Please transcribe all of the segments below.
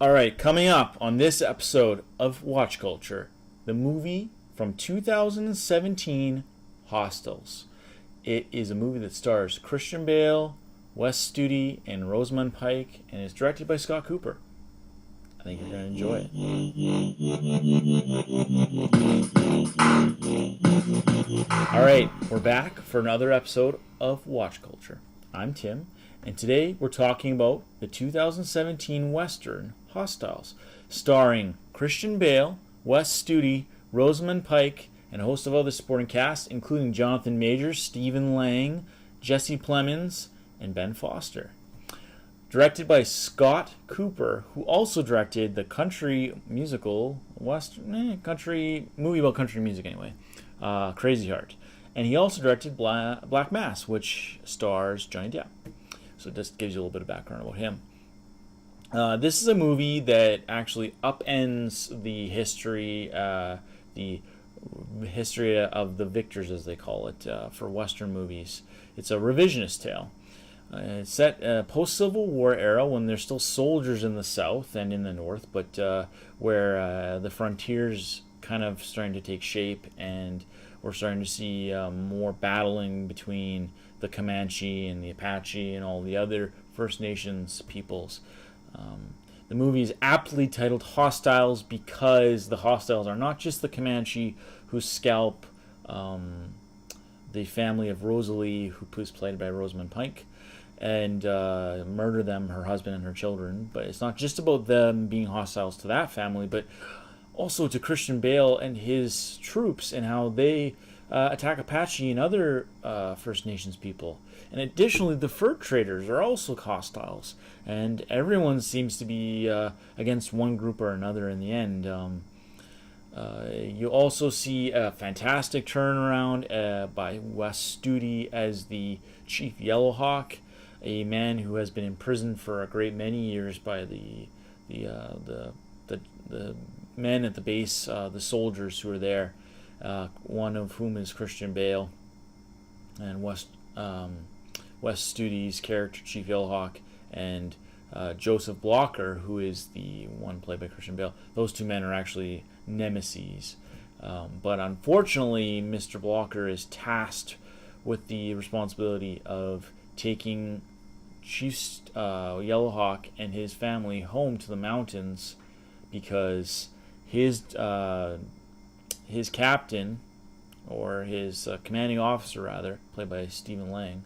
All right, coming up on this episode of Watch Culture, the movie from 2017, Hostels. It is a movie that stars Christian Bale, Wes Studi, and Rosamund Pike, and is directed by Scott Cooper. I think you're going to enjoy it. All right, we're back for another episode of Watch Culture. I'm Tim, and today we're talking about the 2017 Western, Hostels, starring Christian Bale, Wes Studi, Rosamund Pike, and a host of other supporting cast, including Jonathan Majors, Stephen Lang, Jesse Plemons, and Ben Foster. Directed by Scott Cooper, who also directed the country musical, country movie about country music anyway, Crazy Heart. And he also directed Black Mass, which stars Johnny Depp. So this gives you a little bit of background about him. This is a movie that actually upends the history of the victors, as they call it, for Western movies. It's a revisionist tale. It's set post-Civil War era when there's still soldiers in the South and in the North, but where the frontiers kind of starting to take shape, and we're starting to see more battling between the Comanche and the Apache and all the other First Nations peoples. The movie is aptly titled Hostiles because the hostiles are not just the Comanche who scalp the family of Rosalie, who was played by Rosamund Pike, and murder them, her husband and her children. But it's not just about them being hostiles to that family, but also to Christian Bale and his troops and how they attack Apache and other First Nations people. And additionally, the fur traders are also hostiles, and everyone seems to be against one group or another in the end. You also see a fantastic turnaround by Wes Studi as the Chief Yellowhawk, a man who has been imprisoned for a great many years by the men at the base, the soldiers who are there. One of whom is Christian Bale, and Wes Studi's character, Chief Yellowhawk, and Joseph Blocker, who is the one played by Christian Bale. Those two men are actually nemesis. But unfortunately, Mr. Blocker is tasked with the responsibility of taking Chief Yellowhawk and his family home to the mountains because his captain, or his commanding officer rather, played by Stephen Lang,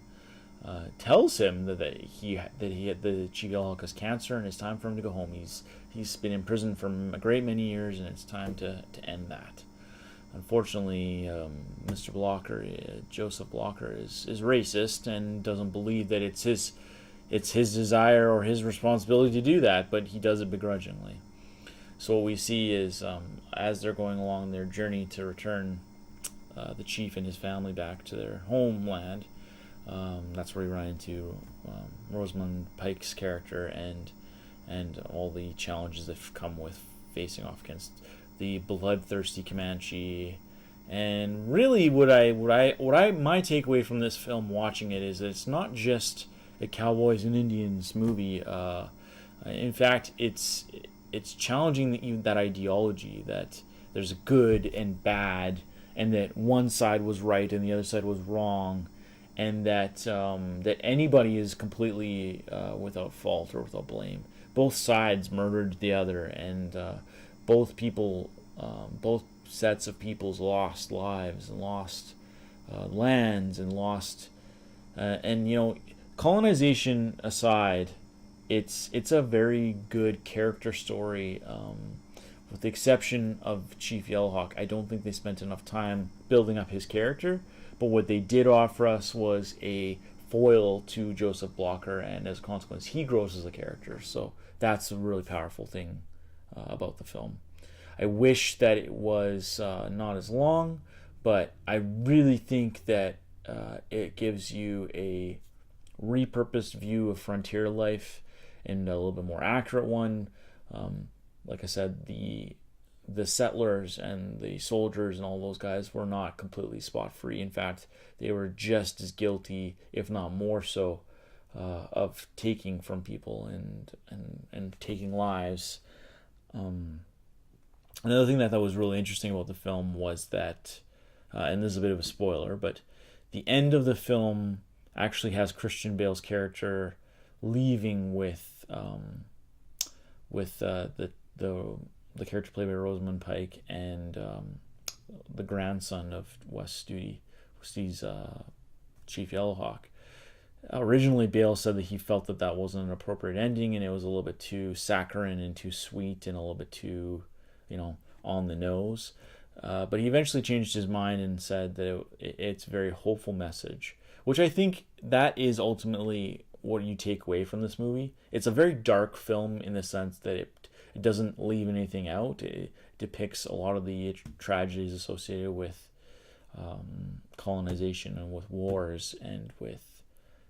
tells him that the Chief Yellowhawk has cancer and it's time for him to go home. He's been in prison for a great many years and it's time to end that. Unfortunately, Mr. Blocker, Joseph Blocker, is racist and doesn't believe that it's his desire or his responsibility to do that, but he does it begrudgingly. So what we see is, as they're going along their journey to return the chief and his family back to their homeland, that's where we run into Rosamund Pike's character and all the challenges that come with facing off against the bloodthirsty Comanche. And really, my takeaway from this film, watching it, is that it's not just a cowboys and Indians movie. In fact, it's challenging that ideology that there's good and bad, and that one side was right and the other side was wrong, and that anybody is completely without fault or without blame. Both sides murdered the other, and both sets of peoples lost lives and lost lands and lost colonization aside, it's a very good character story. With the exception of Chief Yellowhawk, I don't think they spent enough time building up his character, but what they did offer us was a foil to Joseph Blocker, and as a consequence he grows as a character. So that's a really powerful thing about the film. I wish that it was not as long, but I really think that it gives you a repurposed view of frontier life and a little bit more accurate one. Like I said, the settlers and the soldiers and all those guys were not completely spot free. In fact, they were just as guilty, if not more so, of taking from people and taking lives Another thing that I thought was really interesting about the film was that, and this is a bit of a spoiler, but the end of the film actually has Christian Bale's character leaving with the character played by Rosamund Pike and the grandson of Wes Studi, Studi's Chief Yellowhawk. Originally, Bale said that he felt that that wasn't an appropriate ending, and it was a little bit too saccharine and too sweet and a little bit too, on the nose. But he eventually changed his mind and said that it's a very hopeful message, which I think that is ultimately what you take away from this movie. It's a very dark film in the sense that it doesn't leave anything out. It depicts a lot of the tragedies associated with colonization and with wars and with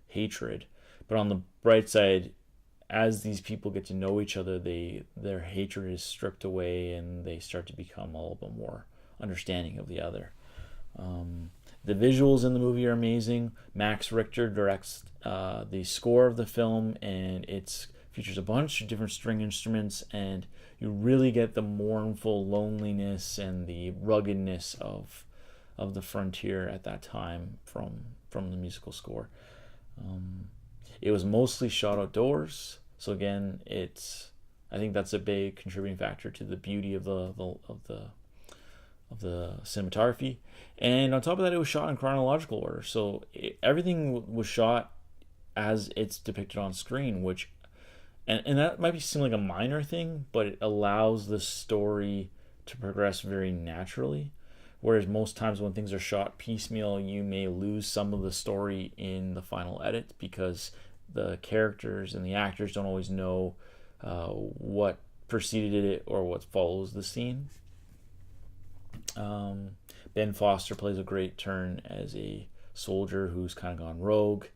hatred. But on the bright side, as these people get to know each other, their hatred is stripped away and they start to become a little bit more understanding of the other. The visuals in the movie are amazing. Max Richter directs the score of the film, and it features a bunch of different string instruments, and you really get the mournful loneliness and the ruggedness of the frontier at that time from the musical score. It was mostly shot outdoors, so again, I think that's a big contributing factor to the beauty of the cinematography. And on top of that, it was shot in chronological order, so everything was shot as it's depicted on screen, which and that might seem like a minor thing, but it allows the story to progress very naturally. Whereas most times when things are shot piecemeal, you may lose some of the story in the final edit because the characters and the actors don't always know what preceded it or what follows the scene. Ben Foster plays a great turn as a soldier who's kind of gone rogue,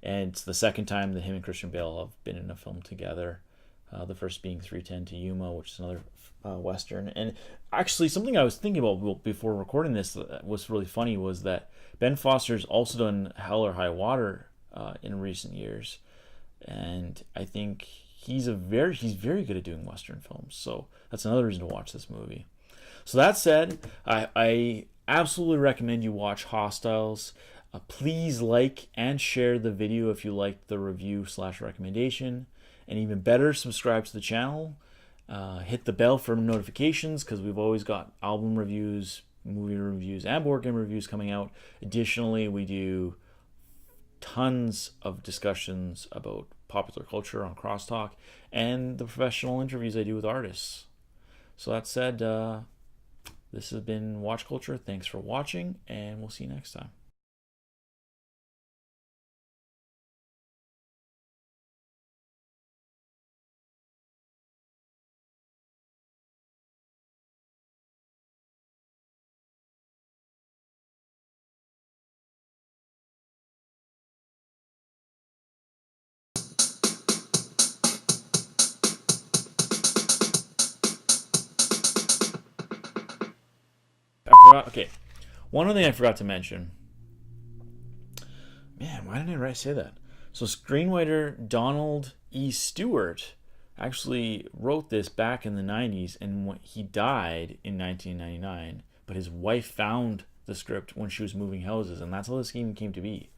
and it's the second time that him and Christian Bale have been in a film together. The first being 3:10 to Yuma, which is another Western. And actually, something I was thinking about before recording this that was really funny was that Ben Foster's also done Hell or High Water in recent years, and I think he's very good at doing Western films. So that's another reason to watch this movie. So that said, I absolutely recommend you watch Hostiles. Please like and share the video if you liked the review/recommendation. And even better, subscribe to the channel. Hit the bell for notifications because we've always got album reviews, movie reviews, and board game reviews coming out. Additionally, we do tons of discussions about popular culture on Crosstalk and the professional interviews I do with artists. So that said, this has been Watch Culture. Thanks for watching, and we'll see you next time. Okay, one other thing I forgot to mention. Man, why didn't I say that? So screenwriter Donald E. Stewart actually wrote this back in the 90s, and he died in 1999, but his wife found the script when she was moving houses, and that's how this game came to be.